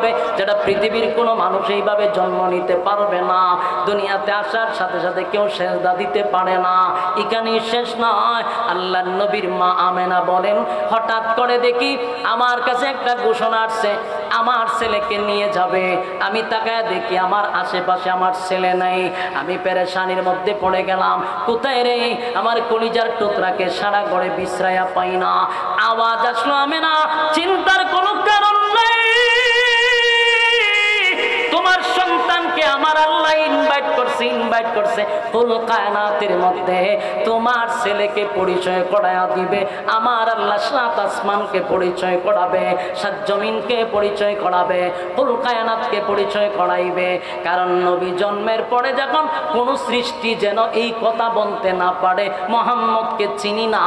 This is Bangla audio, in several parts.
হবে, যেটা পৃথিবীর কোনো মানুষ এইভাবে জন্ম নিতে পারবে না। দুনিয়াতে আসার সাথে সাথে কেউ সেজদা দিতে পারে না। এখানেই শেষ নয়, আল্লাহর নবীর মা আমেনা বলেন, হঠাৎ করে দেখি আমার কাছে একটা ঘোষণা আসছে, আমার ছেলেকে নিয়ে যাবে। আমি তাকায় দেখি আমার আশেপাশে আমার ছেলে নাই। আমি পেরেশানির মধ্যে পড়ে গেলাম, কোথায় রে আমার কলিজার টুকরাকে? সারা ঘরে বিশ্রায়া পাই না। আওয়াজ আসলো, আমেনা চিন্তার কোনো কারণ নেই, তোমার সন্তানকে আমার আল্লাহ ইনভাইট করছে কুল কায়নাতের মধ্যে। তোমার ছেলেকে পরিচয় করায়া দিবে আমার আল্লাহ। সাত আসমানকে পরিচয় করাবে, সাত জমিনকে পরিচয় করাবে, কুল কায়নাতকে পরিচয় করাইবে। কারণ নবী জন্মের পরে যখন কোন সৃষ্টি যেন এই কথা বলতে না পারে মুহাম্মদকে চিনি না,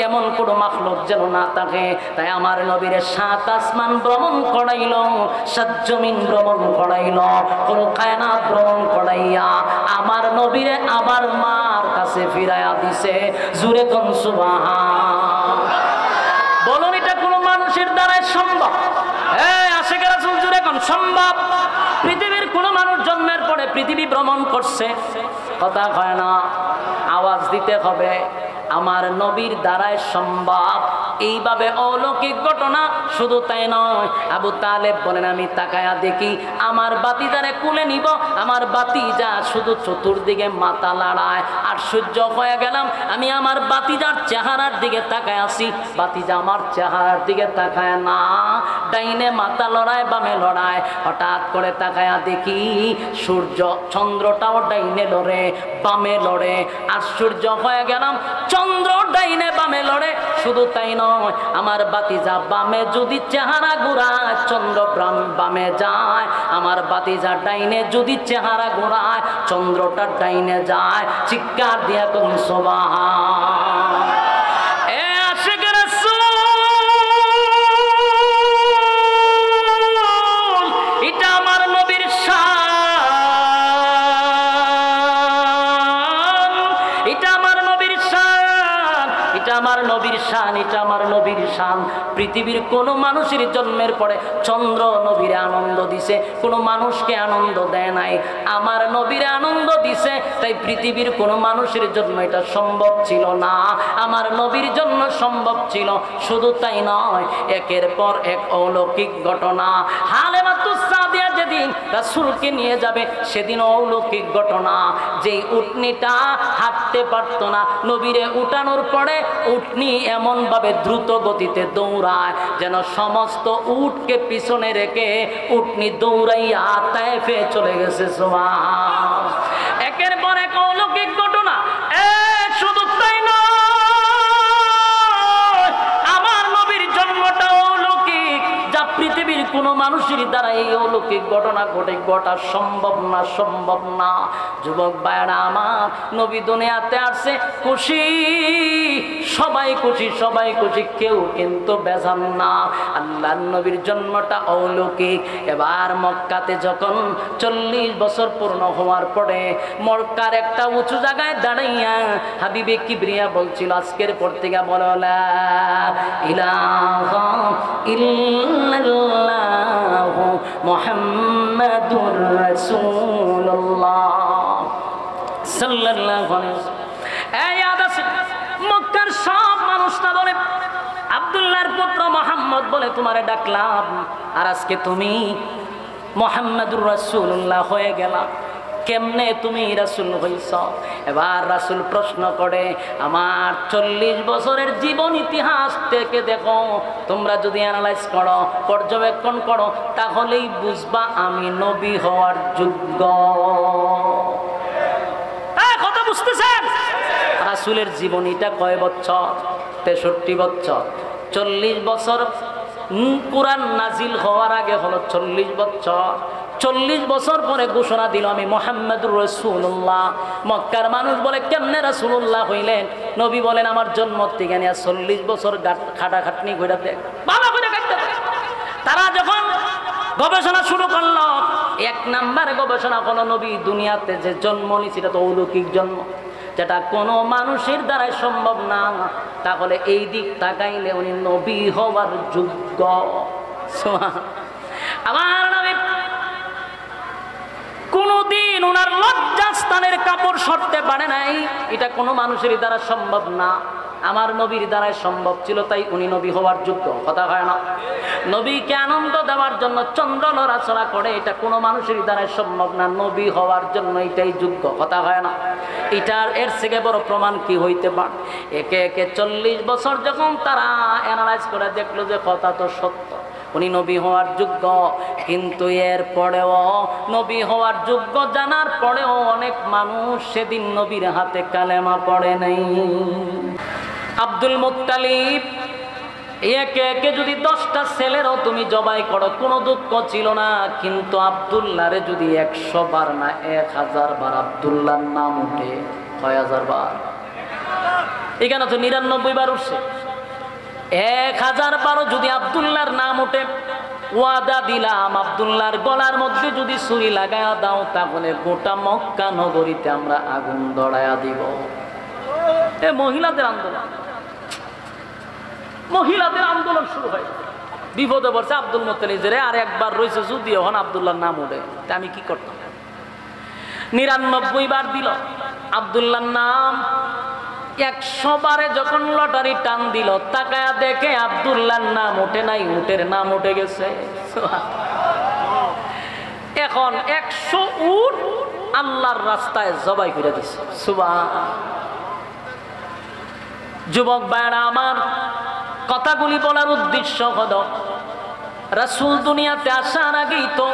এমন কোনো মাখলুক যেন না থাকে। তাই আমার নবীর সাত আসমান ভ্রমণ করাইল, সাত জমিন ভ্রমণ করাইল, কুল কায়নাত ভ্রমণ করাইয়া আমার নবীরে আবার মার কাছে ফিরাইয়া দিছে। জুরে কোন সুবহান। বলুন এটা কোন মানুষের দ্বারাই সম্ভব? আশিক রাসূল জুরে কোন সম্ভব? পৃথিবীর কোন মানুষ জন্মের পরে পৃথিবী ভ্রমণ করছে? কথা হয় না, আওয়াজ দিতে হবে। আমার নবীর দ্বারাই সম্ভব এইভাবে অলৌকিক ঘটনা। শুধু তাই নয়, আবু তালেব বলেন, আমি তাকায়া দেখি আমার বাতিজারে কুলে নিব, আমার বাতিজা শুধু চতুর্দিকে মাথা লড়ায়। আশ্চর্য হয়ে গেলাম, আমি আমার বাতিজার চেহারার দিকে তাকায় আসি, বাতিজা আমার চেহারার দিকে তাকায় না, ডাইনে মাথা লড়ায় বামে লড়ায়। হঠাৎ করে তাকায়া দেখি সূর্য চন্দ্রটাও ডাইনে লড়ে বামে লড়ে। আশ্চর্য হয়ে গেলাম, চন্দ্র ডাইনে বামে লড়ে। শুধু তাই নয়, আমার বাতিজা বামে যদি চেহারা ঘুরায় চন্দ্র বামে যায়, আমার বাতিজা ডাইনে যদি চেহারা ঘুরায় চন্দ্রটা ডাইনে যায়। চিৎকার দিয়া কোন সুবহান। এ আশিক রাসূল, এটা আমার নবীর শান, এটা আমার নবীর শান, এটা আমার নবীর শান, এটা আমার নবীর শান। পৃথিবীর কোন মানুষের জন্মের পরে চন্দ্র নবীরে আনন্দ দিছে, কোন মানুষকে আনন্দ দেয় নাই, আমার নবীরে আনন্দ দিছে। তাই পৃথিবীর কোন মানুষের জন্য এটা সম্ভব ছিল না, আমার নবীর জন্য সম্ভব ছিল। শুধু তাই নয়, একের পর এক অলৌকিক ঘটনা। হালেমাতুস সাদিয়া যেদিন রাসূলকে নিয়ে যাবে সেদিন অলৌকিক ঘটনা। যেই উটনিটা হাঁটতে পারতো না, নবীরে উঠানোর পরে উটনি এমন ভাবে দ্রুত গতিতে দৌড়ায় যেন সমস্ত উটকে পিছনে রেখে উটনি দৌড়াইয়া তায়েফে চলে গেছে। সুবহান। একের পর এক অলৌকিক ঘটনা। শুধু তাই নয়, আমার নবীর জন্মটা অলৌকিক, যা পৃথিবীর কোন মানুষের দ্বারা এই অলৌকিক ঘটনা ঘটা সম্ভব না, সম্ভব না। যুবক ভাইরা আমার, নবী দুনিয়াতে আসছে খুশি, সবাই খুশি, সবাই খুশি, কেউ কিন্তু বেজান না। আল্লাহর নবীর জন্মটা অলৌকিক। এবার মক্কাতে যখন 40 বছর পূর্ণ হওয়ার পরে মক্কার একটা উঁচু জায়গায় দাঁড়াইয়া হাবিবে কিবরিয়া বলছিল, আজকের পর থেকে বলো লা ইলাহা ইল্লাল্লাহু মুহাম্মাদুর রাসূলুল্লাহ সাল্লাল্লাহু আলাইহি ওয়াসাল্লাম। মক্কার সব মানুষরা বলে, আব্দুল্লাহর পুত্র মুহাম্মদ বলে তোমারে ডাকলাম, আর আজকে তুমি মুহাম্মাদুর রাসূলুল্লাহ হয়ে গেলা, কেমনে তুমি রাসূল হইছ? এবার রাসূল প্রশ্ন করে, আমার 40 বছরের জীবন ইতিহাস থেকে দেখো, তোমরা যদি অ্যানালাইজ করো, পর্যবেক্ষণ করো, তাহলেই বুঝবা আমি নবী হওয়ার যোগ্য। কথা বুঝতেছেন? রাসূলের জীবনীটা কয় বছর? 63 বছর। 40 বছর কুরআন নাজিল হওয়ার আগে হলো 40 বছর। 40 বছর পরে ঘোষণা দিল আমি মুহাম্মাদুর রাসূলুল্লাহ। মক্কার মানুষ বলে, কেমনে রাসূলুল্লাহ হইলেন? নবী বলেন, আমার জন্ম থেকে নিয়ে 40 বছর খাটাখাটনি করে দেখ, ভালো করে কাটতে। তারা যখন গবেষণা শুরু করলো, 1 নাম্বার গবেষণা হলো নবী দুনিয়াতে যে জন্ম নিয়েছে এটা তো অলৌকিক জন্ম, যেটা কোনো মানুষের দ্বারাই সম্ভব না। তাহলে এই দিক তাকাইলে উনি নবী হওয়ার যোগ্য। আমার নবী কোনদিন ওনার লজ্জাস্থানের কাপড় সরতে পারে নাই, এটা কোনো মানুষের দ্বারা সম্ভব না, আমার নবীর দ্বারাই সম্ভব ছিল, তাই উনি নবী হওয়ার যোগ্য। কথা হয় না? নবীকে আনন্দ দেওয়ার জন্য চন্দ্র নড়াচড়া করে, এটা কোনো মানুষের দ্বারাই সম্ভব না, নবী হওয়ার জন্য এটাই যোগ্য। কথা হয় না? এটার এর থেকে বড় প্রমাণ কি হইতে পারে? একে একে 40 বছর যখন তারা অ্যানালাইজ করে দেখলো যে কথা তো সত্য, উনি নবী হওয়ার যোগ্য, কিন্তু এর পরেও নবী হওয়ার যোগ্য জানার পরেও অনেক মানুষ সেদিন নবীর হাতে কালেমা পড়ে নাই। আব্দুল মুত্তালিব একে একে যদি 10টা ছেলেরও তুমি জবাই করো কোনো দুঃখ ছিল না, কিন্তু আব্দুল্লাহরে যদি 100 বার না 1000 বার আব্দুল্লাহর নাম উঠে, 6000 বার, এখানে তো 99 বার উঠছে, 1000 বারও যদি আব্দুল্লাহর নাম উঠে, ওয়াদা দিলাম আব্দুল্লাহর গলার মধ্যে যদি ছুরি লাগায়া দাও তাহলে গোটা মক্কা নগরীতে আমরা আগুন ধরায়া দিব। এ মহিলাদের আন্দোলন, মহিলাদের আন্দোলন শুরু হয়। বিপদে পড়ছে আব্দুল মুত্তালিব, যে আর একবার রয়েছে যদি হন আব্দুল্লাহর নাম উঠে, তা আমি কি করতাম? 99 বার দিল আব্দুল্লাহর নাম। 100 বারে যখন লটারি টান দিল, তাকায়া দেখে আব্দুল্লাহর নাম উঠে নাই, উটের নাম উঠে গেছে। এখন 100 উট আল্লাহর রাস্তায় জবাই করে দিছে। সুবহান। যুবক ভাইরা আমার, কথাগুলি বলার উদ্দেশ্য হলো রাসূল দুনিয়াতে আসার আগেই তো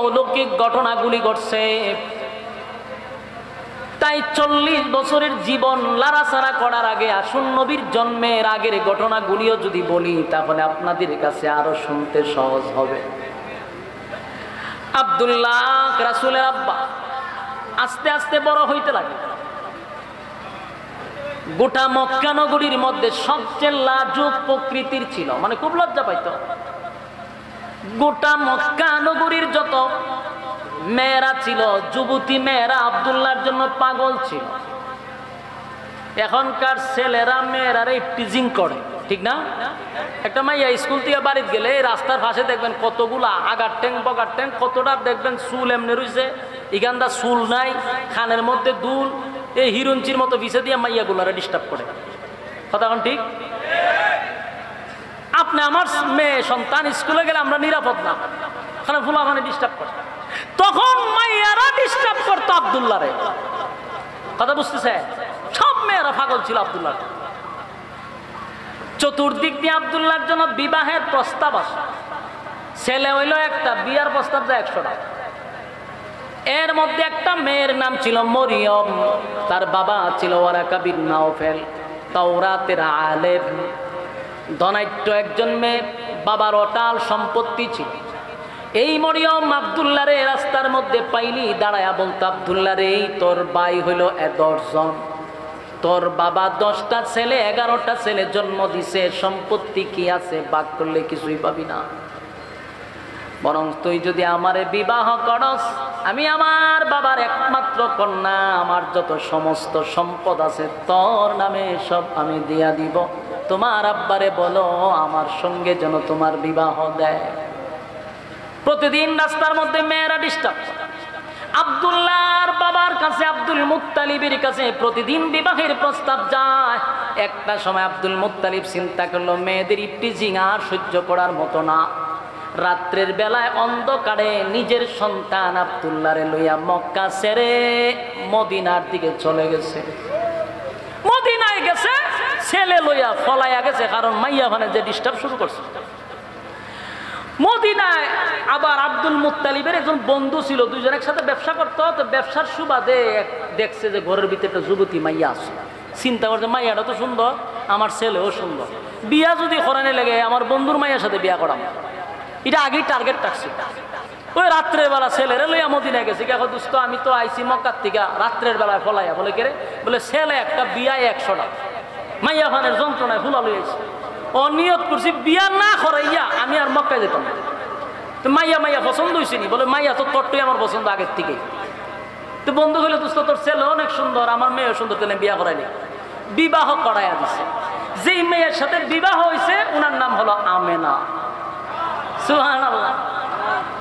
অলৌকিক ঘটনাগুলি ঘটছে। তাই 40 বছরের জীবন লাড়াচাড়া করার আগে আসুন নবীর জন্মের আগের ঘটনাগুলিও যদি বলি তাহলে আপনাদের কাছে আরো শুনতে সহজ হবে। আব্দুল্লাহ রাসূলের আব্বা আস্তে আস্তে বড় হইতে লাগে। গোটা মক্কা নগরীর মধ্যে সবচেয়ে লাজুক প্রকৃতির ছিল, মানে খুব লজ্জা পাইত। গোটা মক্কা নগরীর যত মেয়েরা ছিল, যুবতী মেয়েরা আব্দুল্লাহর জন্য পাগল ছিল। এখনকার ছেলেরা মেয়েরা টিজিং করে, ঠিক না? একটা মাইয়া স্কুল থেকে বাড়িতে গেলে রাস্তার পাশে দেখবেন কতগুলা আগার ট্যাং বগার ট্যাং, কতটা দেখবেন চুল এমনি রয়েছে, ইগান্দা চুল নাই, খানের মধ্যে দুল, এই হিরুঞ্চির মতো ভিসে দিয়ে মাইয়া গুলারে ডিস্টার্ব করে। কথা এখন ঠিক? আপনি আমার মেয়ে সন্তান স্কুলে গেলে আমরা নিরাপদ না, খানে ফুলা মানে ডিস্টার্ব করে। তখন মাইয়ারা ডিস্টার্ব করতো আব্দুল্লাহরে। কথা বুঝতেছে? সব মেয়েরা পাগল ছিল আব্দুল্লাহ। চতুর্দিক দিয়ে আব্দুল্লাহর জন্য বিবাহের প্রস্তাব আসে। ছেলে হইল একটা, বিয়ার প্রস্তাব যায় 100টা। এর মধ্যে একটা মেয়ের নাম ছিল মরিয়ম, তার বাবা ছিল ওয়ারাকা বিন নাওফেল, তাওরাতের আলেম, ধনাঢ্য একজন মেয়ে, বাবার অটাল সম্পত্তি ছিল। এই মরিয়ম আব্দুল্লাহ রে রাস্তার মধ্যে পাইলি দাঁড়ায়া বলতো, আব্দুল্লাহ রে তোর ভাই হইল 10 জন, তোর বাবা 10টা ছেলে 11টা ছেলে জন্ম দিছে, সম্পত্তি কি আছে, ভাগ করলে কিছুই পাবি না, বরং তুই যদি আমারে বিবাহ করস, আমি আমার বাবার একমাত্র কন্যা, আমার যত সমস্ত সম্পদ আছে তোর নামে সব আমি দিয়া দিব, তোমার আব্বারে বলো আমার সঙ্গে যেন তোমার বিবাহ দেয়। প্রতিদিন রাস্তার মধ্যে মেয়েরা ডিস্টার্ব। আব্দুল্লাহর বাবার কাছে, আব্দুল মুত্তালিবের কাছে প্রতিদিন বিবাহের প্রস্তাব যায়। একটা সময় আব্দুল মুত্তালিব চিন্তা করলো মেয়েদের ইফটিজিং আর সহ্য করার মতো না। রাত্রের বেলায় অন্ধকারে নিজের সন্তান আব্দুল্লাহরে লইয়া মক্কা ছেড়ে মদিনার দিকে চলে গেছে। মদিনায় গেছে, ছেলে লইয়া ফলাইয়া গেছে, কারণ মাইয়া মানে যে ডিস্টার্ব শুরু করছে। মদিনায় আবার আব্দুল মুত্তালিবের একজন বন্ধু ছিল, দুইজন একসাথে ব্যবসা করতো। তো ব্যবসার সুবাদে দেখছে যে ঘরের ভিতরে একটা যুবতী মাইয়া আছে। চিন্তা করছে মাইয়াটা তো সুন্দর, আমার ছেলেও সুন্দর, বিয়া যদি করানে লাগে আমার বন্ধুর মাইয়ার সাথে বিয়া করাম। এটা আগেই টার্গেট রাখছে। ওই রাত্রের বেলা ছেলেরে লইয়া মদিনায় গেছে। দেখো দোস্ত, আমি তো আইসি মক্কার থেকে, রাত্রের বেলায় ফলাইয়া বলে কেরে, বলে ছেলে একটা, বিয়া 100টা, মাইয়া ফানের যন্ত্রণায় ফুলা লইয়াছে। অনিয়ত করছি বিয়া না করাইয়া আমি আর মক্কায় যেতাম। তো মাইয়া পছন্দ হয়েছে নি? বলে মাইয়া তো তোরটাই আমার পছন্দ আগের থেকে। তো বন্ধু হইলে দোস্ত তোর ছেলে অনেক সুন্দর, আমার মেয়েও সুন্দর, তেলে বিয়া করাইনি। বিবাহ করাইয়া দিছে। যেই মেয়ের সাথে বিবাহ হয়েছে ওনার নাম হলো আমেনা। সুবহানাল্লাহ।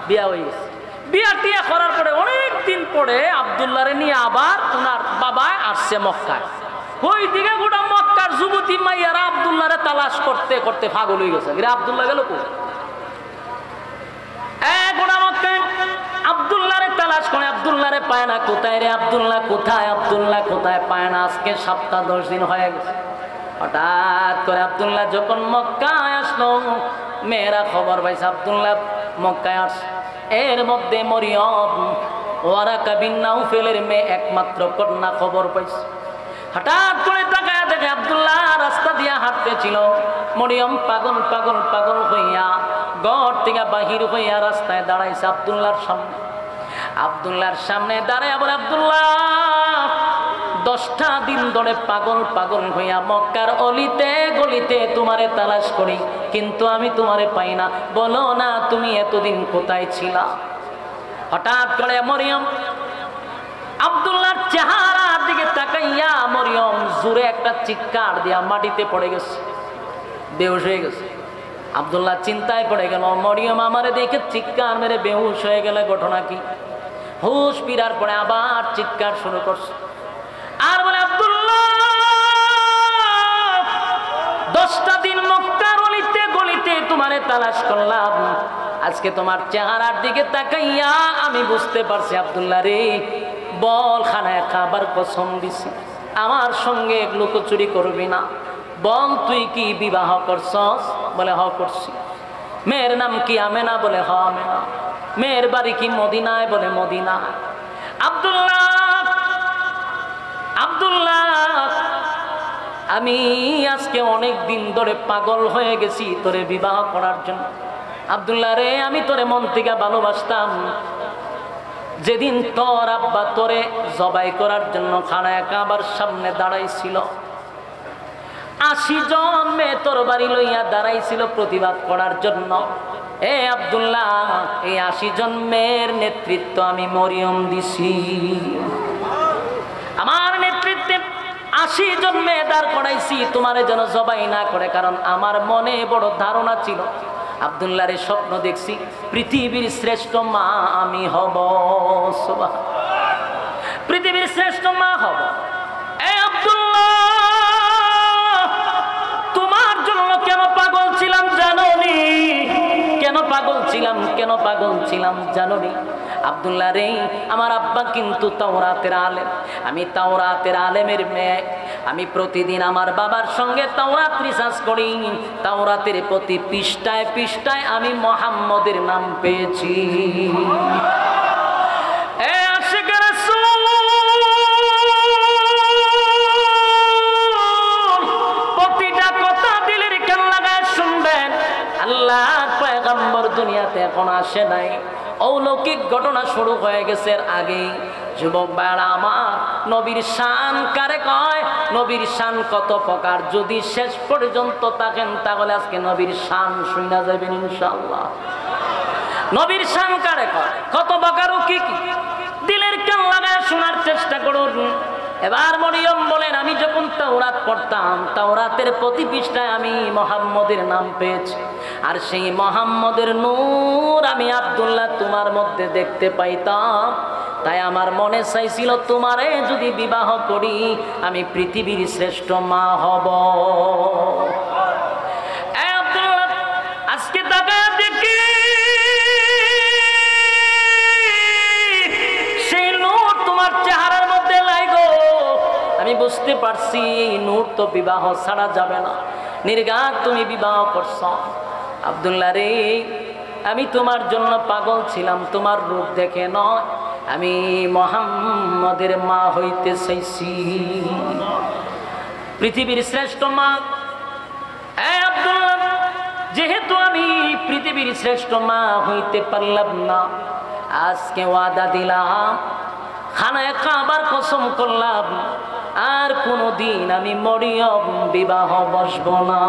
বিয়া হয়ে গেছে। বিয়া টিয়া করার পরে অনেক দিন পরে আব্দুল্লাহরে নিয়ে আবার ওনার বাবা আসছে মক্কায়। ওই দিকে গোটা মক্কার যুবতী মাইয়ারা আব্দুল্লাহরে তালাশ করতে করতে পাগল হয়ে গেছে। আব্দুল্লাহ গেল কই? গোটা মক্কায় আব্দুল্লাহরে তালাশ করে, আব্দুল্লাহরে পায় না। কোথায় রে আব্দুল্লাহ, কোথায় আব্দুল্লাহ, কোথায়? পায় না। আজকে সপ্তাহ 10 দিন হয়ে গেছে। হঠাৎ করে আব্দুল্লাহ যখন মক্কায় আসলো, মেয়েরা খবর পাইছে আব্দুল্লাহ মক্কায় আসছে। এর মধ্যে মরিয়ম ওয়ারাকা বিন নাউফেলের মেয়ে একমাত্র কন্যা খবর পাইছে। হঠাৎ করে তাকায় দেখে আব্দুল্লাহ রাস্তা দিয়া হাঁটতেছিল। মরিয়ম পাগল পাগল পাগল হইয়া ঘর থেকে বাহির হইয়া রাস্তায় দাঁড়াইছে আব্দুল্লাহর সামনে। আব্দুল্লাহর সামনে দাঁড়ায় আবার আব্দুল্লাহ 10টা দিন ধরে পাগল পাগল হইয়া মক্কার অলিতে গলিতে তোমারে তালাশ করি, কিন্তু আমি তোমারে পাই না। বলো না তুমি এতদিন কোথায় ছিলা? হঠাৎ করে মরিয়ম আব্দুল্লাহর চেহারার দিকে তাকাইয়া মরিয়ম জোরে একটা চিৎকার দিয়া মাটিতে পড়ে গেছে, বেহুশ হয়ে গেছে। আব্দুল্লাহ চিন্তায় পড়ে গেল, মরিয়ম আমারে দেখে চিৎকার মেরে বেহুশ হয়ে গেলে ঘটনা কি? হুশ ফিরার পরে আবার চিৎকার শুরু করছে আর বলে, আব্দুল্লাহ 10টা দিন মক্কার অলিতে গলিতে তোমারে তালাশ করলাম, আজকে তোমার চেহারার দিকে তাকাইয়া আমি বুঝতে পারছি আব্দুল্লাহ রে, বল খানায় খাবার কসম দিছি আমার সঙ্গে লুকোচুরি করবি না। বল তুই কি বিবাহ করছস? বলে হ করছি। মেয়ের নাম কি আমেনা? বলে হ আমেনা। মেয়ের বাড়ি কি মদিনায়? বলে মদিনা। আব্দুল্লাহ আব্দুল্লাহ আমি আজকে অনেক দিন ধরে পাগল হয়ে গেছি তোরে বিবাহ করার জন্য। আব্দুল্লাহ রে, আমি তোরে মন থেকে ভালোবাসতাম। যেদিন তোর আব্বা তোরে জবাই করার জন্য খানায় কাবার সামনে দাঁড়াইছিল, 80 জন মেয়ে তোর বাড়ি লইয়া দাঁড়াইছিল প্রতিবাদ করার জন্য। এ আব্দুল্লাহ, এই 80 জন মেয়ের নেতৃত্ব আমি মরিয়ম দিছি। আমার নেতৃত্বে 80 জন মেয়ে দাঁড় করাইছি তোমারে যেন জবাই না করে, কারণ আমার মনে বড় ধারণা ছিল আব্দুল্লাহর স্বপ্ন দেখছি পৃথিবীর শ্রেষ্ঠ মা আমি হব। পৃথিবীর শ্রেষ্ঠ মা হব। এ আব্দুল্লাহ, তোমার জন্য কেন পাগল ছিলাম জানোনি? কেন পাগল ছিলাম? কেন পাগল ছিলাম জানোনি? আব্দুল্লাহ রে, আমার আব্বা কিন্তু তাওরাতের আলেম, আমি তাওরাতের আলেমের মেয়ে। আমি প্রতিদিন আমার বাবার সঙ্গে তাওরাত রিসার্চ করি। তাওরাতের প্রতি পৃষ্ঠায় পৃষ্ঠায় আমি মুহাম্মদের নাম পেয়েছি। প্রতিটা কথা দিলের কান লাগায় শুনবেন। আল্লাহ পয়গম্বর দুনিয়াতে এখন আসে নাই, অলৌকিক ঘটনা শুরু হয়ে গেছে এর আগেই। যুবক ভাইরা আমার, নবীর শান কারে কয়? নবীর শান কত প্রকার, যদি শেষ পর্যন্ত থাকেন তাহলে আজকে নবীর শান শুনা যাবেন ইনশাআল্লাহ। নবীর শান কারে কয়, কত প্রকার ও কি কি, দিলের কান লাগায় শোনার চেষ্টা করুন। এবার মরিয়ম বলেন, আমি যখন তাওরাত পড়তাম, তাওরাতের প্রতি পৃষ্ঠায় আমি মুহাম্মদের নাম পেয়েছি, আর সেই মুহাম্মদের নূর আমি আব্দুল্লাহ তোমার মধ্যে দেখতে পাইতাম। তাই আমার মনে চাইছিল তোমারে যদি বিবাহ করি আমি পৃথিবীর শ্রেষ্ঠ মা হব। আব্দুল্লাহ আজকে তাকায় দেখি সেই নূর তোমার চেহারার মধ্যে লাগো। আমি বুঝতে পারছি এই নূর তো বিবাহ ছাড়া যাবে না। নির্ঘাত তুমি বিবাহ করছ। আব্দুল্লাহ রে, আমি তোমার জন্য পাগল ছিলাম, তোমার রূপ দেখে নয়, আমি মুহাম্মদের মা হইতে চাইছি, পৃথিবীর শ্রেষ্ঠ মা। আব্দুল্লাহ, যেহেতু আমি পৃথিবীর শ্রেষ্ঠ মা হইতে পারলাম না, আজকে ওয়াদা দিলাম, খানায় কাবার কসম করলাম, আর কোনদিন আমি মরিয়ম বিবাহ বসব না।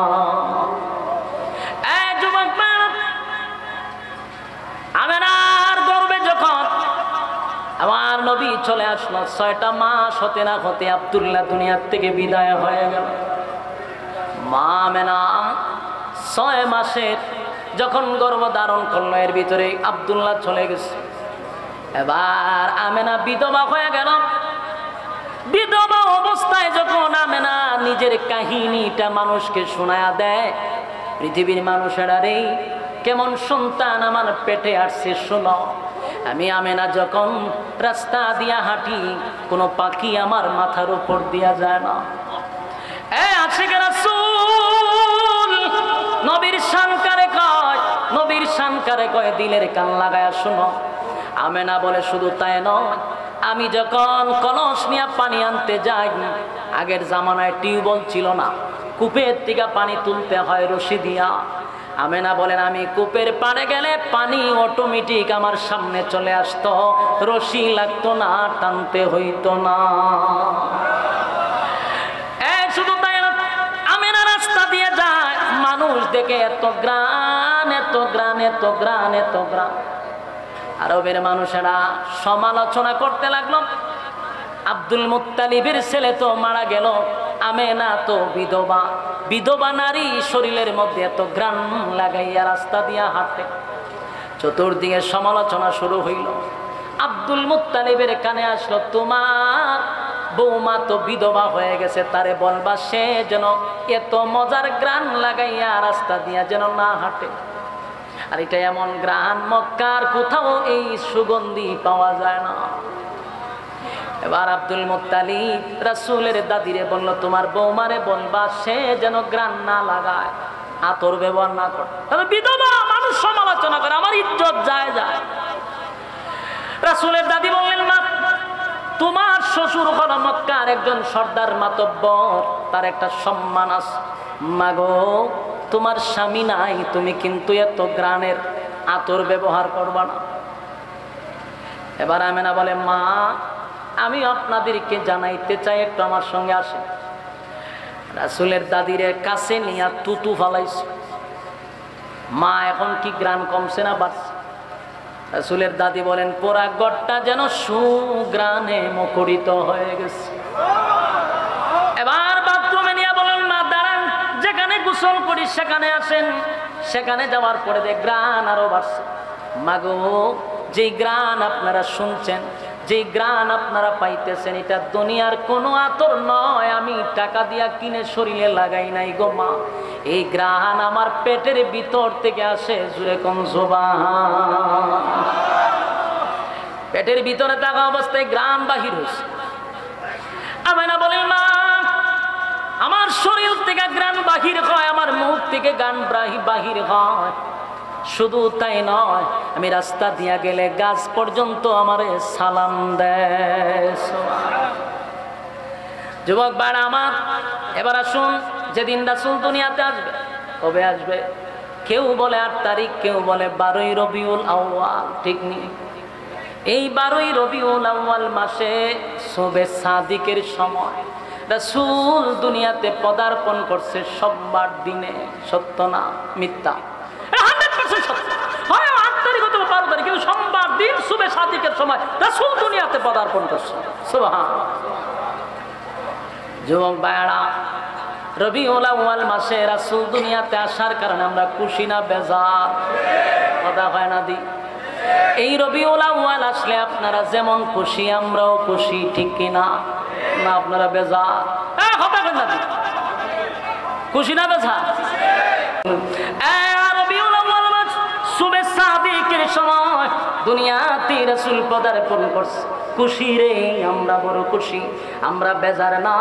আমেনার গর্বে যখন আমার নবী চলে আসলো, 6টা মাস হতে না হতে আব্দুল্লাহ দুনিয়ার থেকে বিদায় হয়ে গেল। মা আমেনা 6 মাসের যখন গর্ভ ধারণ করলো এর ভিতরে আব্দুল্লাহ চলে গেছে। এবার আমেনা বিধবা হয়ে গেল। বিধবা অবস্থায় যখন আমেনা নিজের কাহিনীটা মানুষকে শোনায়া দেয়, পৃথিবীর মানুষেরা রে কেমন সন্তান আমার পেটে আসছে শোনো। আমি আমেনা যখন রাস্তা দিয়া হাঁটি, কোনো পাখি আমার মাথার উপর দিয়া যায় না। আশিক রাসূল নবীর শানকারে কয়, নবীর শানকারে কয় দিলের কান লাগায়া শোনো। আমেনা বলে শুধু তাই নয়, আমি যখন কলস নিয়ে পানি আনতে যাই, আগের জামানায় টিউবওয়েল ছিল না, কূপের থেকে পানি তুলতে হয় রশি দিয়া। আমেনা বলেন আমি কূপের পাড়ে গেলে পানি অটোমেটিক আমার সামনে চলে আসতো, রশি লাগতো না, টানতে হইতো না। শুধু তাই না, আমেনা রাস্তা দিয়ে যায়, মানুষ দেখে এত গ্রান, এত গ্রান, এত গ্রান, এত গ্রান। আরবের মানুষেরা সমালোচনা করতে লাগলো, আব্দুল মুত্তালিবের ছেলে তো মারা গেল, আমেনা তো বিধবা, বিধবা নারী শরীরের মধ্যে এত গ্রান লাগাইয়া রাস্তা দিয়া হাঁটে। চতুর্দিকে সমালোচনা শুরু হইল। আব্দুল মুত্তালিবের কানে আসলো, তোমার বৌমা তো বিধবা হয়ে গেছে, তারে বলবা সে যেন এত মজার গ্রান লাগাইয়া রাস্তা দিয়া যেন না হাঁটে। আর এটা এমন গ্রান মক্কার কোথাও এই সুগন্ধি পাওয়া যায় না। এবার আব্দুল মুত্তালিব রাসূলের দাদিরে বলল, তোমার বৌমারে বলবা সে যেন গ্রান না লাগায়, আতর ব্যবহার না করে। তবে বিধবা মানুষ সমালোচনা করে, আমার ইজ্জত যায় যায়। রাসূলের দাদি বললেন, মা তোমার শ্বশুর হলো মক্কার একজন সর্দার মাতব্বর, তার একটা সম্মান আছে। মাগো তোমার স্বামী নাই, তুমি কিন্তু এত গ্রানের আতর ব্যবহার করবা না। এবার আমেনা বলে, মা আমি আপনাদেরকে জানাইতে চাই, একটু আমার সঙ্গে আসে। রাসূলের দাদিরে কাছে নিয়ে তুতু ফালাইছে। মা এখন কি গ্রান কমছে না বাড়ছে? রাসূলের দাদি বলেন, পোড়া ঘরটা যেন সুগ্রানে মুখরিত হয়ে গেছে। এবার বাথরুমে নিয়ে বলেন, মা দাঁড়ান, যেখানে গোসল করি সেখানে আসেন। সেখানে যাওয়ার পরে দেখ গ্রান আরো বাড়ছে। মাগো যেই গ্রান আপনারা শুনছেন, যেই গ্রান আপনারা পাইতেছেন, এটা দুনিয়ার কোনো আতর নয়, আমি টাকা দিয়া কিনে শরীরে লাগাই নাই গো মা। এই গ্রান আমার পেটের ভিতর থেকে আসে, জুড়ে কোন সুবহান। পেটের ভিতরে থাকা অবস্থায় গ্রান বাহির হয়েছে। আমেনা বলে, মা আমার শরীর থেকে গ্রান বাহির হয়, আমার মুখ থেকে গান বাহির হয়। শুধু তাই নয়, আমি রাস্তা দিয়া গেলে গাছ পর্যন্ত আমারে সালাম দেয়। যুবক ভাইরা আমার, এবার আসুন, যেদিন রাসূল দুনিয়াতে আসবে, কবে আসবে? কেউ বলে 8 তারিখ, কেউ বলে 12ই রবিউল আউয়াল। ঠিক নেই? এই 12ই রবিউল আউয়াল মাসে শবে সাদিকের সময় রাসূল দুনিয়াতে পদার্পণ করছে সোমবার দিনে। সত্য না মিথ্যা? 100% সত্য। হয় 8 তারিখ অথবা 12 তারিখ, কিন্তু সোমবার দিন শবে সাদিকের সময় রাসূল দুনিয়াতে পদার্পণ করছে। সুবহানাল্লাহ। যুবক ভাইরা, রবিউল আউয়াল মাসে রাসূল দুনিয়াতে আসার কারণে আমরা খুশি না বেজার? কথা হয় না দি? এই রবিউল আউয়াল আসলে আপনারা যেমন খুশি, আমরাও খুশি, ঠিক কিনা? না আপনারা বেজার? কথা হয় না দি? খুশি না বেজার? রবিউল আউয়াল মাস শবে সাদিকের সময় দুনিয়াতে রাসূল পদার্পণ করছে। খুশি রে, আমরা বড় খুশি, আমরা বেজার না,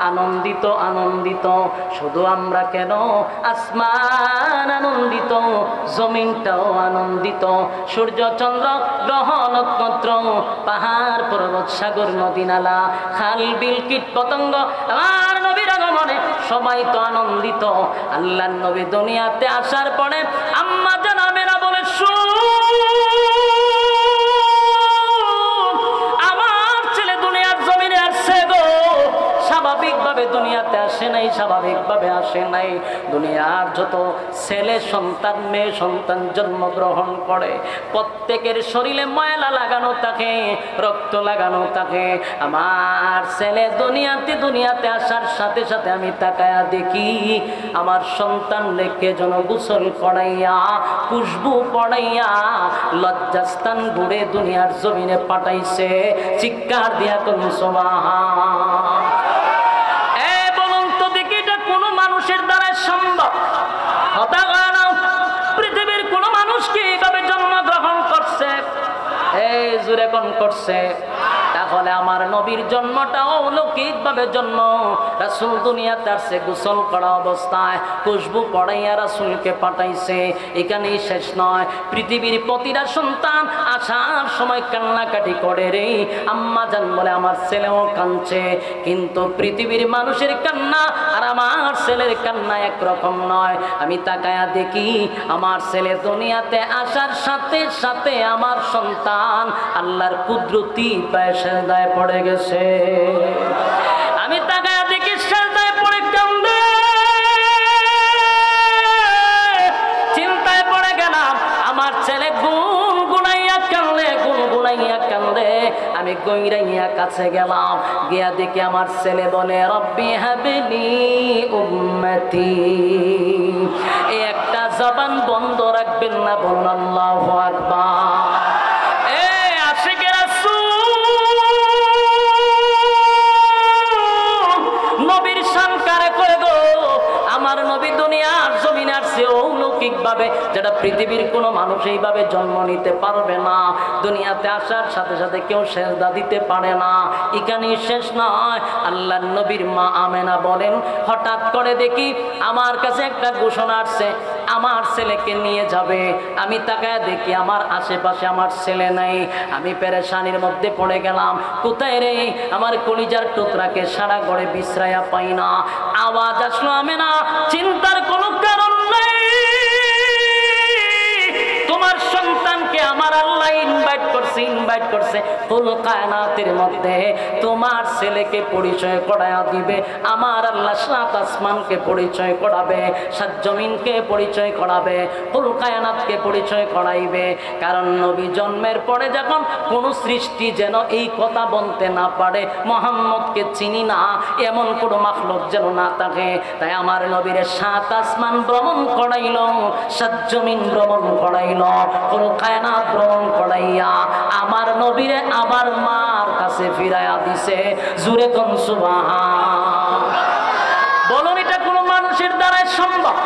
আনন্দিত আনন্দিত। শুধু আমরা কেন, আসমান আনন্দিত, জমিনটাও আনন্দিত, সূর্য চন্দ্র গ্রহ নক্ষত্র, পাহাড় পর্বত সাগর নদী নালা খাল বিল কীট পতঙ্গ আমার নবীর আগমনে সবাই তো আনন্দিত। আল্লাহর নবী দুনিয়াতে আসার পরে আম্মা জানাবেরা বলে, স্বাভাবিকভাবে দুনিয়াতে আসে নাই, স্বাভাবিকভাবে আসে নাই। দুনিয়ার যত ছেলে সন্তান মেয়ে সন্তান জন্মগ্রহণ করে প্রত্যেকের শরীরে ময়লা লাগানো থাকে, রক্ত লাগানো থাকে। আমার ছেলে দুনিয়াতে আসার সাথে সাথে আমি তাকায়া দেখি আমার সন্তান রেখে যেন গোসল করাইয়া খুশবু পড়াইয়া লজ্জাস্থান ঘুরে দুনিয়ার জমিনে পাঠাইছে। চিৎকার দিয়া কোন সুবহান। বলুন তো দেখি এটা কোন মানুষের দ্বারা সম্ভব? কথা কয় না। পৃথিবীর কোন মানুষ কি এইভাবে জন্মগ্রহণ করছে? জুরে কোন করছে? তাহলে আমার নবীর জন্মটা অলৌকিক ভাবে জন্ম। রাসূল দুনিয়াতে আসছে গোসল করা অবস্থায়, খুশবু পড়াইয়া রাসূলকে পাঠাইছে। এখানেই শেষ নয়, পৃথিবীর প্রতিটা সন্তান আসার সময় কান্নাকাটি করে রে আম্মা জান বলে আমার ছেলেও কাঁদছে। কিন্তু পৃথিবীর মানুষের কান্না আর আমার ছেলের কান্না একরকম নয়। আমি তাকায়া দেখি আমার ছেলে দুনিয়াতে আসার সাথে সাথে আমার সন্তান আল্লাহর কুদরতি পায়ে সেজদায় পড়ে গেছে। আমি তাকায়া দেখি সেজদায় পড়ে কান্দে। চিন্তায় পড়ে গেলাম আমার ছেলে গুনগুনাইয়া কান্দে। আমি গইরাইয়া কাছে গেলাম, গিয়া দেখি আমার ছেলে বলে রব্বি হাবলি উম্মতি। এই একটা জবান বন্ধ রাখবেন না, বলুন আল্লাহু আকবার। নবীর শান কারে কয় গো? আমার নবী দুনিয়ার জমিনে আসছে অলৌকিক ভাবে, যেটা পৃথিবীর কোনো মানুষ এইভাবে জন্ম নিতে পারবে না। দুনিয়াতে আসার সাথে সাথে কেউ সেজদা দিতে পারে না। এখানেই শেষ নয়, আল্লাহর নবীর মা আমেনা বলেন হঠাৎ করে দেখি আমার কাছে একটা ঘোষণা আসছে আমার ছেলেকে নিয়ে যাবে। আমি তাকায় দেখি আমার আশেপাশে আমার ছেলে নাই। আমি পেরেশানির মধ্যে পড়ে গেলাম, কোথায় রে আমার কলিজার টুকরাকে সারা ঘরে বিশ্রায়া পাই না। আওয়াজ আসলো আমেনা, চিন্তার কোনো কারণ নেই, তোমার সন্তানকে আমার আল্লাহ ইনভাইট করছে কুল কায়নাতের মধ্যে। তোমার ছেলেকে পরিচয় করায়া দিবে আমার আল্লাহ। সাত আসমানকে পরিচয় করাবে, সাত জমিনকে পরিচয় করাবে, কুল কায়নাতকে পরিচয় করাইবে। কারণ নবী জন্মের পরে যখন কোন সৃষ্টি যেন এই কথা বলতে না পারে মুহাম্মদকে চিনি না, এমন কোন মাখলুক যেন না থাকে। তাই আমার নবীর সাত আসমান ভ্রমণ করাইল, সাত জমিন ভ্রমণ করাইল, কুল কায়নাত ভ্রমণ করাইয়া আমার নবীরে আবার মার কাছে ফিরাইয়া দিছে। জুরে কোন সুবহান। বলুন এটা কোন মানুষের দ্বারা সম্ভব?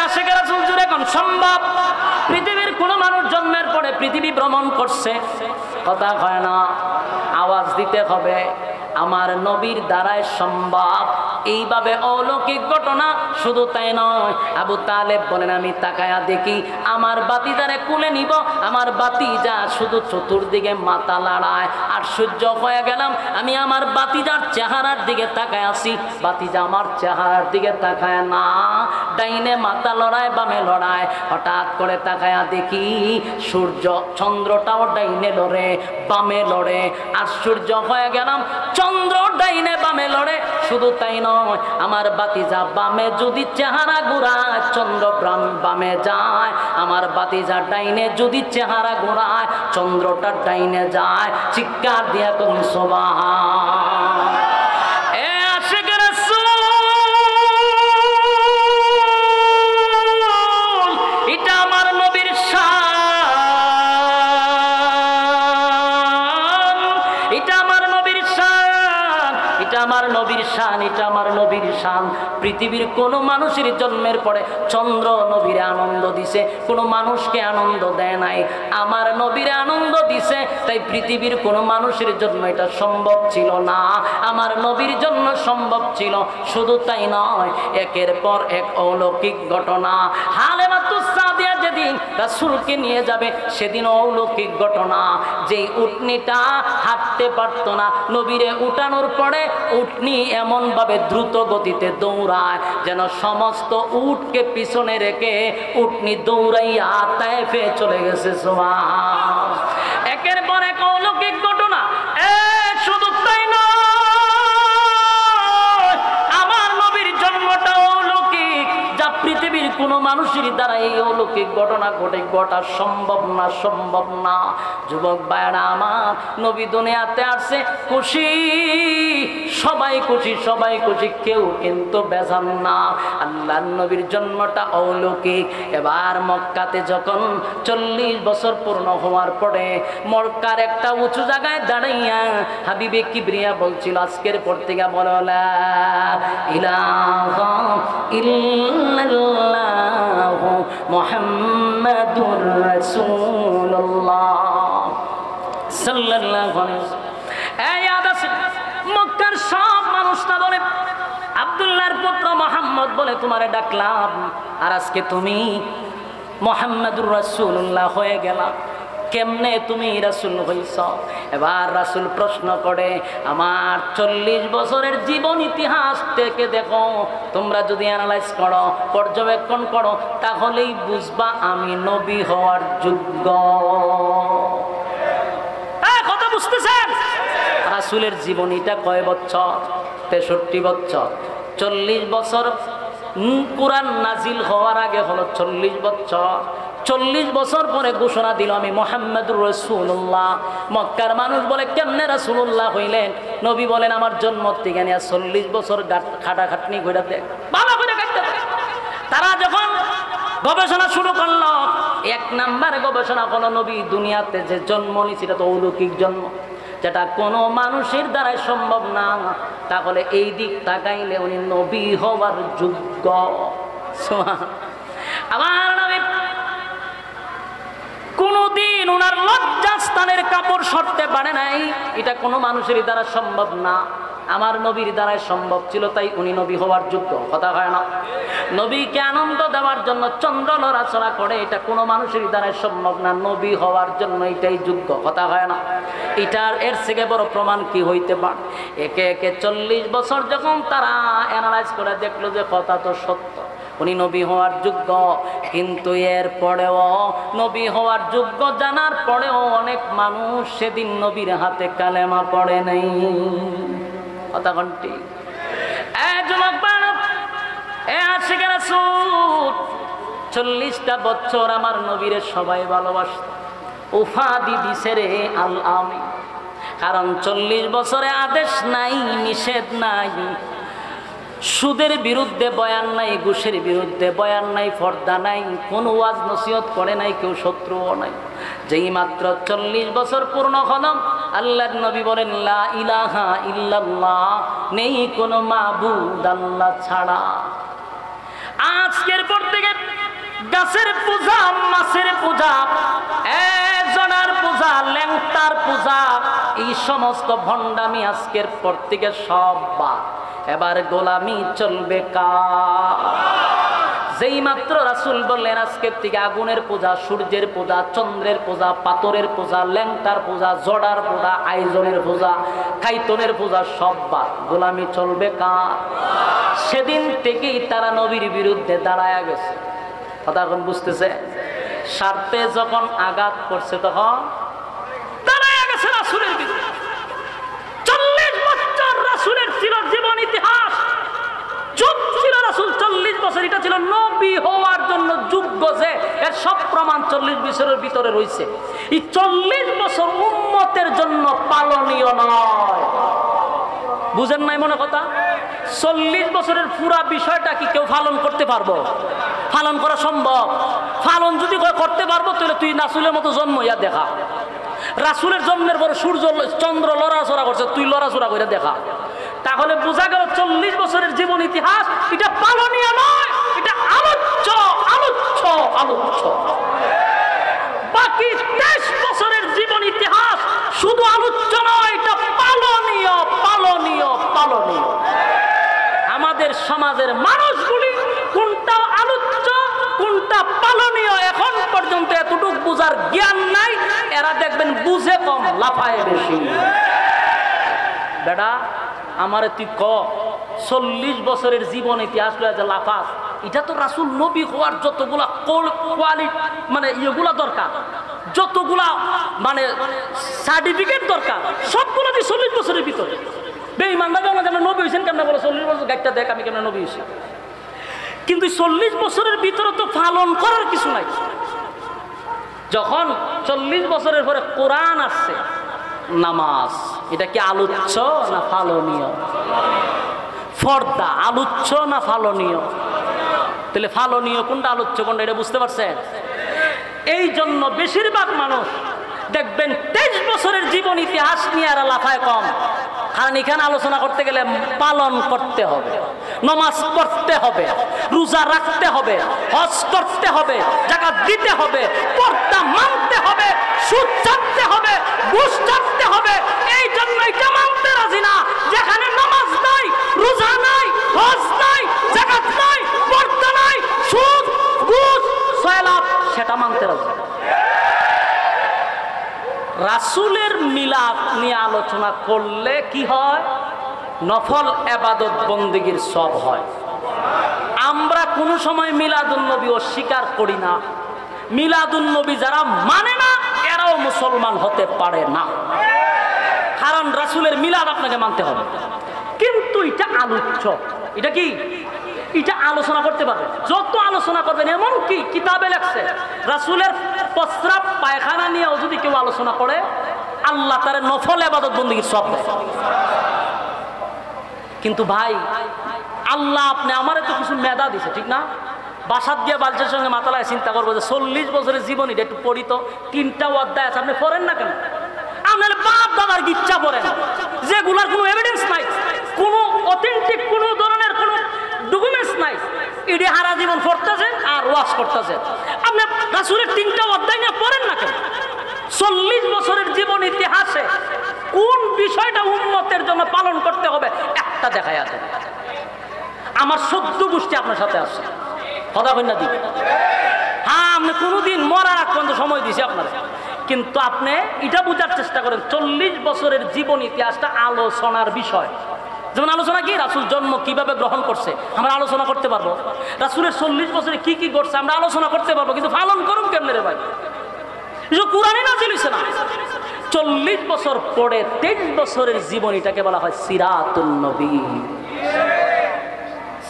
আশিকে রাসূল জুরে কোন সম্ভব? পৃথিবীর কোন মানুষ জন্মের পরে পৃথিবী ভ্রমণ করছে? কথা হয় না, আওয়াজ দিতে হবে। আমার নবীর দ্বারাই সম্ভব এইভাবে অলৌকিক ঘটনা। শুধু তাই নয়, আবু তালেব বলেন আমি তাকায়া দেখি আমার বাতিজারে কুলে নিব, আমার বাতিজা শুধু চতুর্দিকে মাথা লড়ায়। আশ্চর্য হয়ে গেলাম, আমি আমার বাতিজার চেহারার দিকে তাকায় আসি, বাতিজা আমার চেহারার দিকে তাকায় না, ডাইনে মাথা লড়ায় বামে লড়ায়। হঠাৎ করে তাকায়া দেখি সূর্য চন্দ্রটাও ডাইনে লড়ে বামে লড়ে। আশ্চর্য হয়ে গেলাম, চন্দ্র ডাইনে বামে লড়ে। শুধু তাই নয়, আমার বাতিজা বামে যদি চেহারা ঘুরায় চন্দ্র বামে যায়, আমার বাতিজা ডাইনে যদি চেহারা ঘুরায় চন্দ্রটা ডাইনে যায়। চিৎকার দিয়া কোন সুবহান। আশিকে রাসূল, এটা আমার নবীর শান, এটা আমার নবীর শান, এটা আমার নবীর শান, এটা আমার নবীর শান। পৃথিবীর কোন মানুষের জন্মের পরে চন্দ্র নবীরে আনন্দ দিছে, কোন মানুষকে আনন্দ দেয় নাই, আমার নবীরে আনন্দ দিছে। তাই পৃথিবীর কোন মানুষের জন্য এটা সম্ভব ছিল না, আমার নবীর জন্য সম্ভব ছিল। শুধু তাই নয়, একের পর এক অলৌকিক ঘটনা। হালেমাতুস সাদিয়া যেদিন রাসূলকে নিয়ে যাবে সেদিন অলৌকিক ঘটনা। যেই উটনিটা হাঁটতে পারত না, নবীরে উঠানোর পরে উটনি এমন ভাবে দ্রুত গতিতে দৌড়ায় যেন সমস্ত উটকে পিছনে রেখে উটনি দৌড়াইয়া তায়েফে চলে গেছে। সুবহান। একের পর এক অলৌকিক ঘটনা। শুধু তাই নয়, মানুষের দ্বারা এই অলৌকিক ঘটনা ঘটা সম্ভব না, সম্ভব না। যুবক ভাইরা আমার, নবী দুনিয়াতে আসছে খুশি, সবাই খুশি, সবাই খুশি, কেউ কিন্তু বেজান না। আল্লাহর নবীর জন্মটা অলৌকিক। এবার মক্কাতে যখন 40 বছর পূর্ণ হওয়ার পরে মক্কার একটা উঁচু জায়গায় দাঁড়াইয়া হাবিবে কিবরিয়া বলছিল, আজকের পর থেকে বলো লা ইলাহা ইল্লাল্লাহু মুহাম্মাদুর রাসূলুল্লাহ সাল্লাল্লাহু আলাইহি ওয়াসাল্লাম। এই আদেশ মক্কার সব মানুষটা বলে, আব্দুল্লাহর পুত্র মুহাম্মদ বলে তোমারে ডাকলাম, আর আজকে তুমি মুহাম্মাদুর রাসূলুল্লাহ হয়ে গেলা, কেমনে তুমি রাসূল হইছ? এবার রাসূল প্রশ্ন করে, আমার 40 বছরের জীবন ইতিহাস থেকে দেখো, তোমরা যদি অ্যানালাইজ করো, পর্যবেক্ষণ করো, তাহলেই বুঝবা আমি নবী হওয়ার যোগ্য। কথা বুঝতেছেন? রাসূলের জীবনীটা কয় বছর? 63 বছর। 40 বছর কুরআন নাজিল হওয়ার আগে হলো 40 বছর। 40 বছর পরে ঘোষণা দিল আমি মুহাম্মাদুর রাসূলুল্লাহ। মক্কার মানুষ বলে কেমনে রাসূলুল্লাহ হইলেন? নবী বলেন আমার জন্ম থেকে নিয়ে 40 বছর খাটাখাটনি কইরা দেখ, ভালো করে কাটতে। তারা যখন গবেষণা শুরু করলো, 1 নাম্বার গবেষণা হলো নবী দুনিয়াতে যে জন্ম নিয়েছে এটা তো অলৌকিক জন্ম, যেটা কোনো মানুষের দ্বারাই সম্ভব না। তাহলে এই দিক তাকাইলে উনি নবী হওয়ার যোগ্য। আমার নবী কোনদিন ওনার লজ্জাস্থানের কাপড় সরতে পারে নাই, এটা কোনো মানুষের দ্বারা সম্ভব না। আমার নবীর দ্বারাই সম্ভব ছিল, তাই উনি নবী হওয়ার যোগ্য। কথা হয় না? নবীকে আনন্দ দেওয়ার জন্য চন্দ্র লড়াচড়া করে, এটা কোনো মানুষের দ্বারাই সম্ভব না, নবী হওয়ার জন্য এটাই যোগ্য। কথা হয় না? এটার এর থেকে বড় প্রমাণ কি হইতে পারে? একে একে 40 বছর যখন তারা অ্যানালাইজ করে দেখলো যে কথা তো সত্য, উনি নবী হওয়ার যোগ্য। কিন্তু এর পরেও নবী হওয়ার যোগ্য জানার পরেও অনেক মানুষ সেদিন নবীর হাতে কালেমা পড়ে নাই। কথা ঘন্টি যুবক বালক, 40টা বছর আমার নবীরে সবাই ভালোবাসত, উপাধি দিছে রে আল আমিন। কারণ 40 বছরে আদেশ নাই, নিষেধ নাই, সুদের বিরুদ্ধে বয়ান নাই, ঘুষের বিরুদ্ধে বয়ান নাই, পর্দা নাই, কোন ওয়াজ নসিহত করে নাই, কেউ শত্রুও নাই। যেই মাত্র 40 বছর পূর্ণ হল, আল্লাহর নবী বলেন লা ইলাহা ইল্লাল্লাহ, নেই কোনো মাবুদ আল্লাহ ছাড়া। আজকের পর থেকে গাছের পূজা, মাছের পূজা, একজনের পূজা, ল্যাংটার পূজা, এই সমস্ত ভণ্ডামি আজকের পর থেকে সব বাদ। এবার গোলামি চলবে কার? যেই মাত্র রাসূল বললেন আজকের থেকে আগুনের পূজা, সূর্যের পূজা, চন্দ্রের পূজা, পাথরের পূজা, ল্যাংটার পূজা, জড়ার পূজা, আয়োজনের পূজা, খাইতনের পূজা সব বাদ, গোলামি চলবে কার? সেদিন থেকেই তারা নবীর বিরুদ্ধে দাঁড়ায়া গেছে। কথা এখন বুঝতেছে? স্বার্থে যখন আঘাত করছে তখন দাঁড়ায়া গেছে রাসূলের বিরুদ্ধে। 40 বছর রাসূলের ছিল জীবন ইতিহাস, যুগ ছিল রাসূল 40 বছর, এটা ছিল নবী হওয়ার জন্য যোগ্য, যে এর সব প্রমাণ 40 বছরের ভিতরে রয়েছে। এই 40 বছর উম্মতের জন্য পালনীয় নয়। বুঝেন নাই মনে কথা? 40 বছরের পুরা বিষয়টা কি কেউ পালন করতে পারবো? পালন করা সম্ভব? পালন যদি করতে পারবো তাহলে তুই রাসূলের মতো জন্ম ইয়া দেখা। রাসূলের জন্মের পর সূর্য চন্দ্র লড়াচড়া করছে, তুই লড়াচড়া করে দেখা। তাহলে বোঝা গেল 40 বছরের জীবন ইতিহাস এটা পালনীয় নয়, এটা আলোচ্য আলোচ্য আলোচ্য। বাকি 23 বছরের জীবন ইতিহাস শুধু আলোচ্য নয়, এটা পালনীয় পালনীয় পালনীয়। আমাদের সমাজের মানুষগুলি কোনটা আলোচ্য কোনটা পালনীয় এখন পর্যন্ত এতটুকু বুঝার জ্ঞান নাই। এরা দেখবেন বুঝে কম, লাফায় বেশি। বেটা আমারে তুই 40 বছরের জীবন ইতিহাস যে লাফাস, এটা তো রাসূল নবী হওয়ার যতগুলা কোয়ালিটি মানে ইয়েগুলা দরকার, যতগুলা মানে সার্টিফিকেট দরকার, সবগুলো তুই 40 বছরের ভিতরে। বেঈমান না যেন নবী হয়েছেন কেমন বলে 40 বছর গাইটা দেখ আমি কেমন নবী হয়েছি। কিন্তু 40 বছরের ভিতরে তো পালন করার কিছু নাই। যখন 40 বছরের পরে কোরআন আসছে, নামাজ এটা কি আলোচ্য না পালনীয়? ফর্দা আলোচ্য না পালনীয়? তাহলে পালনীয় কোনটা, আলোচ্য কোনটা, এটা বুঝতে পারছেন? এই জন্য বেশিরভাগ মানুষ দেখবেন 23 বছরের জীবন ইতিহাস নিয়ে আর লাফায় কম। কারণ এখানে আলোচনা করতে গেলে পালন করতে হবে, নামাজ পড়তে হবে, রোজা রাখতে হবে, হজ করতে হবে, যাকাত দিতে হবে, পর্দা মানতে হবে, সুদ ছাড়তে হবে, ঘুষ ছাড়তে হবে। এই জন্য এটা মানতে রাজি না যেখানে নামাজ নাই, রোজা নাই, হজ নাই, যাকাত নাই, পর্দা নাই, সুদ ঘুষ সয়লাভ, সেটা মানতে রাজি। রাসূলের মিলাদ নিয়ে আলোচনা করলে কি হয়? নফল ইবাদত বন্দেগীর সব হয়। আমরা কোনো সময় মিলাদুন নবী অস্বীকার করি না। মিলাদুন নবী যারা মানে না এরাও মুসলমান হতে পারে না, কারণ রাসূলের মিলাদ আপনাকে মানতে হবে। কিন্তু এটা আলোচ্য, এটা কি, এটা আলোচনা করতে পারবে, যত আলোচনা করবেন। এমন কি কিতাবে লেখছে রাসূলের প্রস্রাব পায়খানা নিয়েও যদি কেউ আলোচনা করে আল্লাহ তার নফল ইবাদত বন্দেগীর সব দেয়। কিন্তু ভাই আল্লাহ আপনি আমারে তো কিছু মেধা দিছে, ঠিক না? বাসাত গিয়ে বালচের সঙ্গে মাতালায় চিন্তা করবো যে 40 বছরের জীবনী একটু পড়ি তো, 3টা অধ্যায় আছে, আপনি পড়েন না কেন? আপনার বাপ দাদার গিচ্ছা পড়েন, যেগুলার কোনো এভিডেন্স নাই, কোনো অথেন্টিক কোনো ধরনের কোনো ডকুমেন্টস নাই, এটি হারা জীবন পড়তেছেন আর ওয়াজ করতেছেন। আপনি রাসূলের 3টা অধ্যায় নিয়ে পড়েন না কেন? 40 বছরের জীবন ইতিহাসে কোন বিষয়টা উম্মতের জন্য পালন করতে হবে একটা দেখায় আছে। আমার 14 গোষ্ঠী আপনার সাথে আছে, কথা বলেন না দিদি? হ্যাঁ, আপনি কোনোদিন মরার আগ পর্যন্ত সময় দিয়েছি আপনারা, কিন্তু আপনি এটা বোঝার চেষ্টা করেন 40 বছরের জীবন ইতিহাসটা আলোচনার বিষয়। যেমন আলোচনা কি, রাসূল জন্ম কিভাবে গ্রহণ করছে আমরা আলোচনা করতে পারবো, রাসূলের 40 বছরে কি কি ঘটছে আমরা আলোচনা করতে পারবো, কিন্তু পালন করুন কেমনে রে ভাই? কোরআনে নাযিল হইছে না। 40 বছর পরে 23 বছরের জীবনীটাকে বলা হয় সিরাতুন নবী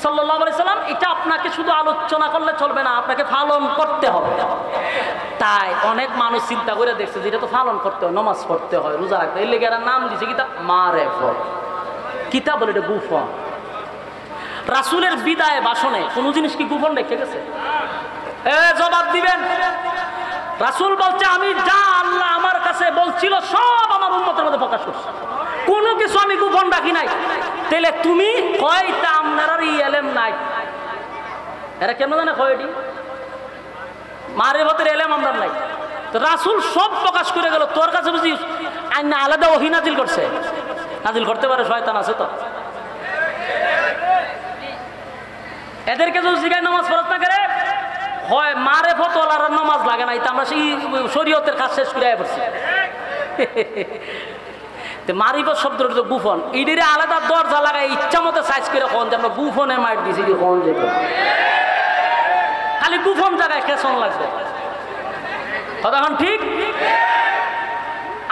সাল্লাল্লাহু আলাইহি সাল্লাম। এটা আপনাকে শুধু আলোচনা করলে চলবে না, আপনাকে পালন করতে হবে। তাই অনেক মানুষ চিন্তা করে দেখছে যে এটা তো পালন করতে হয়, নামাজ পড়তে হয়, রোজা রাখতে হয়, এর লেগে এরা নাম দিছে কিতাব মারেফত। কিতাব বলে এটা গোপন। রাসূলের বিদায় ভাষণে কোন জিনিস কি গোপন রেখে গেছে? জবাব দিবেন। রাসূল বলছে আমি যা আল্লাহ আমার কাছে বলছিল সব আমার উম্মতের মধ্যে প্রকাশ করছি, কোনো কিছু আমি গোপন রাখি নাই। তাহলে তুমি কয়টা আপনার ইলম নাই? এরা কেন জানে কয়টি মারিফতের ইলম আমরা নাই? তো রাসূল সব প্রকাশ করে গেল, তোর কাছে বুঝি আইনা আলাদা ওহী নাজিল করছে? নাজিল করতে পারে, শয়তান আছে তো। এদেরকে যদি জিগায় নামাজ ফরজ না করে হয় মারেফত ওয়ালার নামাজ লাগে না, এটা আমরা সেই শরীয়তের কাজ শেষ করে পড়ছি। মারিফত শব্দটা তো গুফন, ইডিরে আলাদা দরজা লাগায় ইচ্ছা মতো সাইজ করে কোন যে আমরা গুফনে মার দিছি, কোন যে খালি গুফন জায়গায় কেসন লাগবে। তখন ঠিক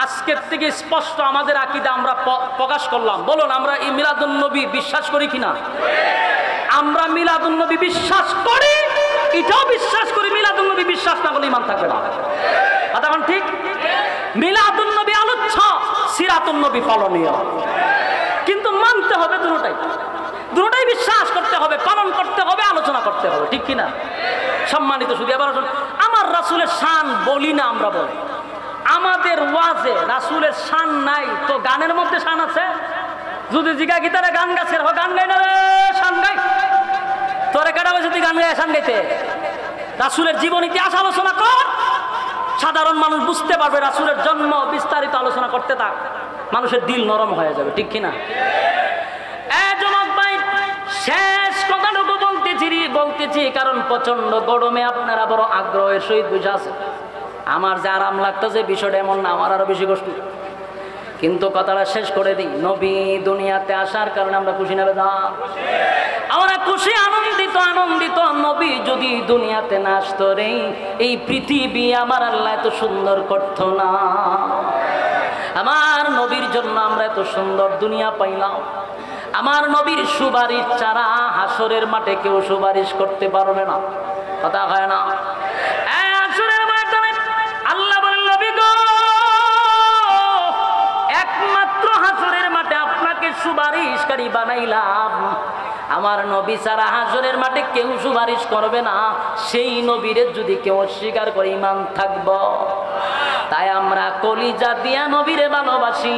আজকের থেকে স্পষ্ট আমাদের আকীদা আমরা প্রকাশ করলাম। বলুন আমরা এই মিলাদুন নবী বিশ্বাস করি কিনা? আমরা মিলাদুন নবী বিশ্বাস করি, এটাও বিশ্বাস করি মিলাদুন নবী বিশ্বাস না করলে ঈমান থাকবে না। তখন ঠিক মিলাদুন নবী আলোচ্য, সিরাতুন নবী পালনীয়, কিন্তু মানতে হবে দুটোটাই। দুটোটাই বিশ্বাস করতে হবে, পালন করতে হবে, আলোচনা করতে হবে, ঠিক কিনা? সম্মানিত শুধু এবার আমার রাসূলের শান বলি না, আমরা বলি আমাদের ওয়াজে রাসূলের শান নাই তো গানের মধ্যে শান আছে? যদি জিগা গিটারে গান গাছে গান গাই না রে শান গাই, তোরে কাটা বসে তুই গান গাই শান গাইতে? রাসূলের জীবন ইতিহাস আলোচনা কর, সাধারণ মানুষ বুঝতে পারবে। রাসূলের জন্ম বিস্তারিত আলোচনা করতে থাক, মানুষের দিল নরম হয়ে যাবে, ঠিক কিনা? জনক ভাই শেষ কথাটুকু বলতেছি কারণ প্রচন্ড গরমে আপনারা বড় আগ্রহের সহিত বুঝে আছে। আমার যে আরাম লাগতেছে বিষয়টা এমন না, আমার আরো বেশি কষ্ট, কিন্তু কথাটা শেষ করে দিই। নবী দুনিয়াতে আসার কারণে আমরা খুশি না বেদা? আমরা খুশি, আনন্দিত। নবী যদি দুনিয়াতে না আসতো রে, এই পৃথিবী আমার আল্লাহ এত সুন্দর করতো না। আমার নবীর জন্য আমরা এত সুন্দর দুনিয়া পাইলাম। আমার নবীর সুপারিশ ছাড়া হাসরের মাঠে কেউ সুপারিশ করতে পারবে না, কথা হয় না? হাসরের মাঠে আল্লাহ বলেন, নবী গো, একমাত্র হাসরের মাঠে আপনাকে সুপারিশকারী বানাইলাম। আমার নবী ছাড়া হাসরের মাঠে কেউ সুপারিশ করবে না। সেই নবীরে যদি কেউ অস্বীকার করে ঈমান থাকব। তাই আমরা কলিজা দিয়া নবীরে ভালোবাসি।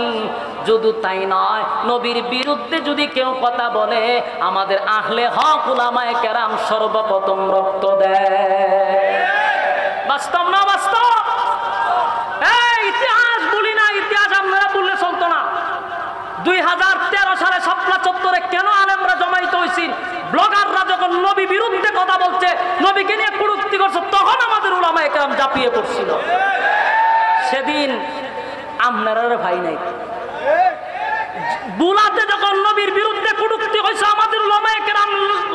যদি তাই নয়, নবীর বিরুদ্ধে যদি কেউ কথা বলে, আমাদের আহলে হক উলামায়ে কেরাম সর্বপ্রথম রক্ত দেয়। বাস্তব না বাস্তব? ইতিহাস বলি না, ইতিহাস আপনারা বললে চলতো না। 2013 সালে শাপলা চত্বরে কেন আলেমরা জমাইতে হয়েছিল? ব্লগাররা যখন নবী বিরুদ্ধে কথা বলছে, নবীকে নিয়ে কটূক্তি করছে, তখন আমাদের উলামায়ে কেরাম ঝাঁপিয়ে পড়ছিল। সেদিন আপনারা ভাই নাই। বুলাতে যখন নবীর বিরুদ্ধে কটূক্তি হয়েছে, আমাদের উলামায়ে কেরাম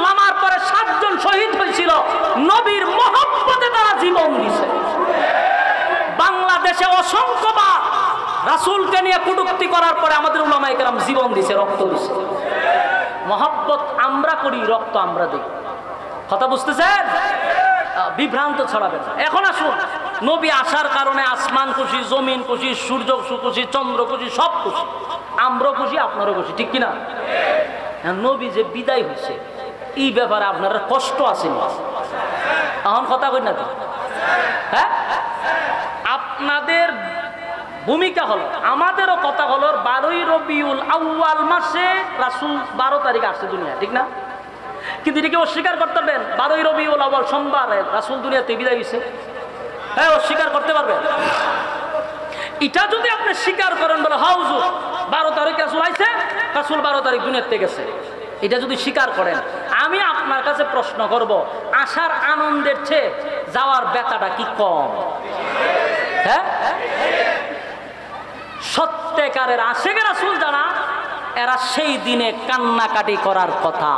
লামার পরে 7 জন শহীদ হয়েছিল। নবীর মহব্বতে তারা জীবন দিছে। বাংলাদেশে অসংখ্যবার রাসূলকে নিয়ে কটূক্তি করার পরে আমাদের উলামায়ে কেরাম জীবন দিছে, রক্ত দিছে। মহব্বত আমরা করি, রক্ত আমরা দিই। কথা বুঝতেছেন? বিভ্রান্ত ছড়াবেন। এখন আসুন, নবী আসার কারণে আসমান খুশি, জমিন খুশি, সূর্য খুশি, চন্দ্র খুশি, সব খুশি। আমরাও খুশি, আপনারও খুশি, ঠিক কিনা? নবী যে বিদায় হয়েছে, এই ব্যাপারে আপনার কষ্ট আসেনি? এখন কথা কই না তো? হ্যাঁ, আপনাদের ভূমিকা হলো, আমাদেরও কথা হলো 12ই রবিউল আউয়াল মাসে রাসূল 12 তারিখ আসছে দুনিয়া, ঠিক না? কিন্তু এটাকে অস্বীকার করতে পারবেন? 12ই রবিউল আউয়াল সোমবারে রাসূল দুনিয়াতে বিদায় হয়েছে। হ্যাঁ, অস্বীকার করতে পারবেন? এটা যদি আপনি স্বীকার করেন, বলে হ্যাঁ হুজুর 12 তারিখ রাসূল আইছে, রাসূল 12 তারিখ দুনিয়াতে গেছে, এটা যদি স্বীকার করেন, আমি আপনার কাছে প্রশ্ন করব, আসার আনন্দের চেয়ে যাওয়ার ব্যথাটা কি কম? হ্যাঁ, সত্যিকারের আশিকে রাসূল যারা, এরা সেই দিনে কান্নাকাটি করার কথা।